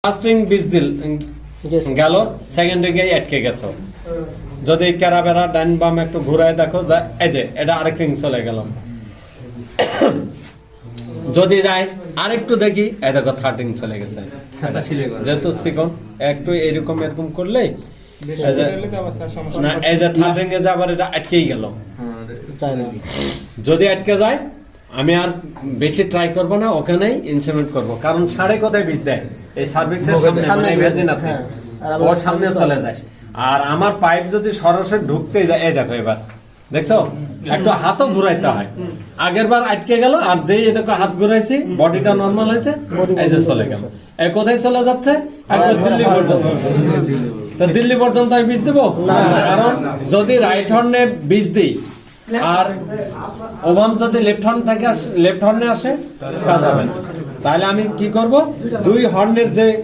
ফার্স্টিং বীজ দিল গেল, সেকেন্ডে গিয়ে আটকে গেছো। যদি কেরা বেড়া ডান বাম একটু ঘুরায় দেখো, এই যে এটা আরেক রিং চলে গেল। যদি যায় আরেকটু দেখি, এই দেখো থার্ড রিং চলে গেছে। যেহেতু চিকন একটু এরকম এরকম করলে না, এই যে থার্ড রিং এ যে আবার এটা আটকেই গেল। যদি আটকে যায় আমি আর বেশি ট্রাই করব না, ওখানেই ইনস্ট্রুমেন্ট করব। কারণ সাড়ে কোথায় বীজ দেয়, এই সার্ভিসের সামনে ভেজিনাতে ওর সামনে চলে যায়। আর আমার পাইপ যদি সরাসরি ঢুকতে যায়, এই দেখো এবার দেখছো একটু হাতও ঘুরাইতে হয়। আগের বার আটকে গেল, আর যেই দেখো হাত ঘুরাইছি বডিটা নরমাল হয়েছে, এই যে চলে গেল। এই কোথায় চলে যাচ্ছে? একবার দিল্লি পর্যন্ত। তো দিল্লি পর্যন্ত আমি বীজ দেবো? কারণ যদি রাইট হর্নে বীজ দিই আর ওভাম যদি লেফট হর্ন থেকে লেফট হর্নে আসে, কাজ হবে না। তাহলে আমি কি করব, দুই হর্নের যে